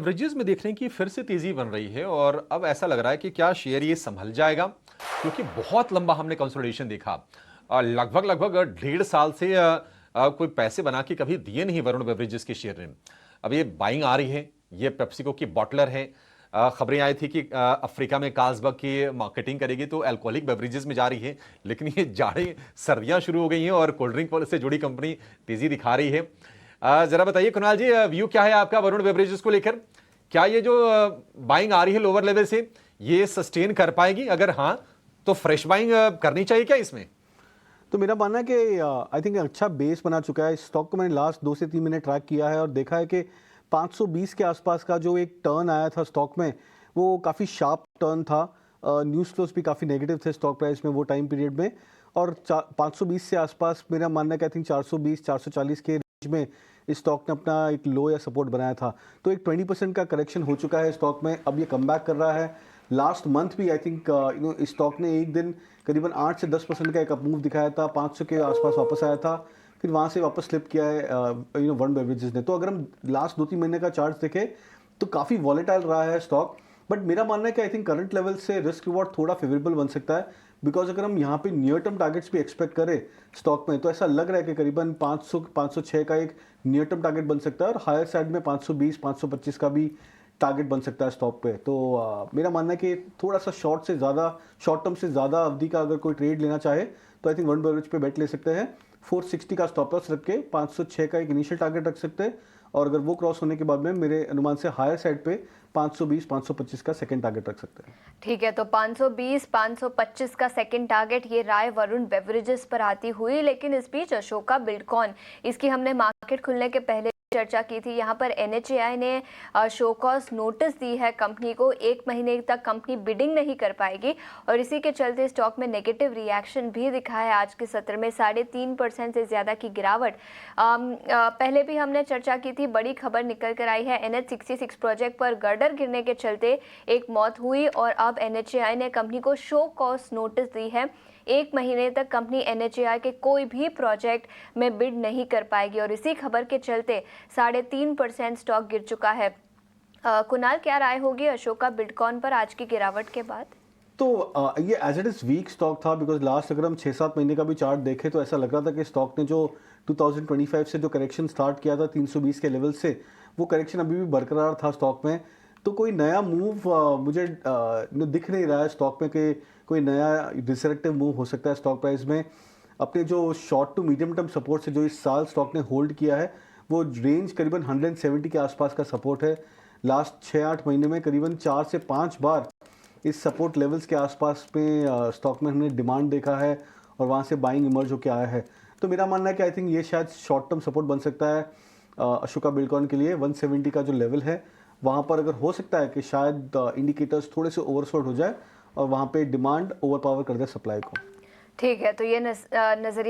Beverages में देख रहे हैं कि फिर से तेजी बन रही है और अब ऐसा लग रहा है कि क्या शेयर ये संभल जाएगा, क्योंकि बहुत लंबा हमने कंसोलिडेशन देखा। लगभग लगभग 1.5 साल से कोई पैसे बना के कभी दिए नहीं वरुण बेवरेजेस के शेयर ने। अब ये बाइंग आ रही है, ये पेप्सिको की बॉटलर है। खबरें आई थी कि अफ्रीका में कार्लसबर्ग की मार्केटिंग करेगी तो अल्कोहलिक बेवरेजेस में जा रही है, लेकिन ये जाड़े सर्दियां शुरू हो गई हैं और कोल्ड ड्रिंक से जुड़ी कंपनी तेजी दिखा रही है। जरा बताइए कुणाल जी, व्यू क्या है आपका वरुण बेवरेजेस को लेकर? क्या ये जो बाइंग आ रही है लोअर लेवल से, ये सस्टेन कर पाएगी? अगर हाँ, तो फ्रेश बाइंग करनी चाहिए क्या इसमें? तो मेरा मानना है कि आई थिंक अच्छा बेस बना चुका है। इस स्टॉक को मैंने लास्ट 2 से 3 महीने ट्रैक किया है और देखा है कि 520 के आसपास का जो एक टर्न आया था स्टॉक में, वो काफ़ी शार्प टर्न था। न्यूज़ फ्लोज भी काफ़ी नेगेटिव थे स्टॉक प्राइस में वो टाइम पीरियड में। और 520 से आसपास मेरा मानना है कि आई थिंक 420 440 के रेंज में इस स्टॉक ने अपना एक लो या सपोर्ट बनाया था। तो एक 20% का करेक्शन हो चुका है स्टॉक में, अब ये कम बैक कर रहा है। लास्ट मंथ भी आई थिंक इस स्टॉक ने एक दिन करीबन 8 से 10% का एक अप मूव दिखाया था, 500 के आसपास वापस आया था, फिर वहाँ से वापस स्लिप किया है वरुण बेवरेजेस ने। तो अगर हम लास्ट 2-3 महीने का चार्ट देखें तो काफ़ी वॉलेटाइल रहा है स्टॉक। बट मेरा मानना है कि आई थिंक करंट लेवल से रिस्क रिवॉर्ड थोड़ा फेवरेबल बन सकता है, बिकॉज अगर हम यहाँ पे नियर टर्म टारगेट्स भी एक्सपेक्ट करें स्टॉक में, तो ऐसा लग रहा है कि करीबन 500 506 का एक नियर टर्म टारगेट बन सकता है और हायर साइड में 520 525 का भी टारगेट बन सकता है स्टॉक पे। तो मेरा मानना है कि थोड़ा सा शॉर्ट टर्म से ज़्यादा अवधि का अगर कोई ट्रेड लेना चाहे तो आई थिंक वरुण बेवरेज पे बेट ले सकते हैं। 460 का स्टॉप लॉस रख के 506 का एक इनिशियल टारगेट रख सकते हैं, और अगर वो क्रॉस होने के बाद में मेरे अनुमान से हायर साइड पे 520 525 का सेकंड टारगेट रख सकते हैं। ठीक है, तो 520 525 का सेकंड टारगेट, ये राय वरुण बेवरेजेस पर आती हुई। लेकिन इस बीच अशोका बिल्डकॉन, इसकी हमने मार्केट खुलने के पहले चर्चा की थी। यहाँ पर NHAI ने शो कॉज नोटिस दी है कंपनी को, 1 महीने तक कंपनी बिडिंग नहीं कर पाएगी और इसी के चलते स्टॉक में नेगेटिव रिएक्शन भी दिखा है। आज के सत्र में 3.5% से ज़्यादा की गिरावट। पहले भी हमने चर्चा की थी, बड़ी खबर निकल कर आई है। NH66 प्रोजेक्ट पर गर्डर गिरने के चलते एक मौत हुई और अब NHAI ने कंपनी को शो कॉज नोटिस दी है। 1 महीने तक कंपनी NHAI के कोई भी प्रोजेक्ट में बिड नहीं कर पाएगी और इसी खबर के चलते 3.5% स्टॉक गिर चुका है। कुणाल, क्या राय होगी अशोका बिल्डकॉन पर आज की गिरावट के बाद? तो ये as it is weak stock था, बिकॉज लास्ट अगर हम 6-7 महीने का भी चार्ट देखें तो ऐसा लग रहा था कि स्टॉक ने जो 2025 से जो करेक्शन स्टार्ट किया था 320 के लेवल से, वो करेक्शन अभी भी बरकरार था स्टॉक में। तो कोई नया मूव मुझे दिख नहीं रहा है स्टॉक में कि कोई नया डिसरेक्टिव मूव हो सकता है स्टॉक प्राइस में। अपने जो short to medium term support से जो इस साल स्टॉक ने होल्ड किया है, वो रेंज करीबन 170 के आसपास का सपोर्ट है। लास्ट 6-8 महीने में करीबन 4 से 5 बार इस सपोर्ट लेवल्स के आसपास में स्टॉक में हमने डिमांड देखा है और वहाँ से बाइंग इमर्ज होकर आया है। तो मेरा मानना है कि आई थिंक ये शायद शॉर्ट टर्म सपोर्ट बन सकता है अशोका बिल्डकॉन के लिए। 170 का जो लेवल है वहाँ पर अगर हो सकता है कि शायद इंडिकेटर्स थोड़े से ओवरसोल्ड हो जाए और वहाँ पे डिमांड ओवर पावर कर दे सप्लाई को। ठीक है, तो ये नजरिया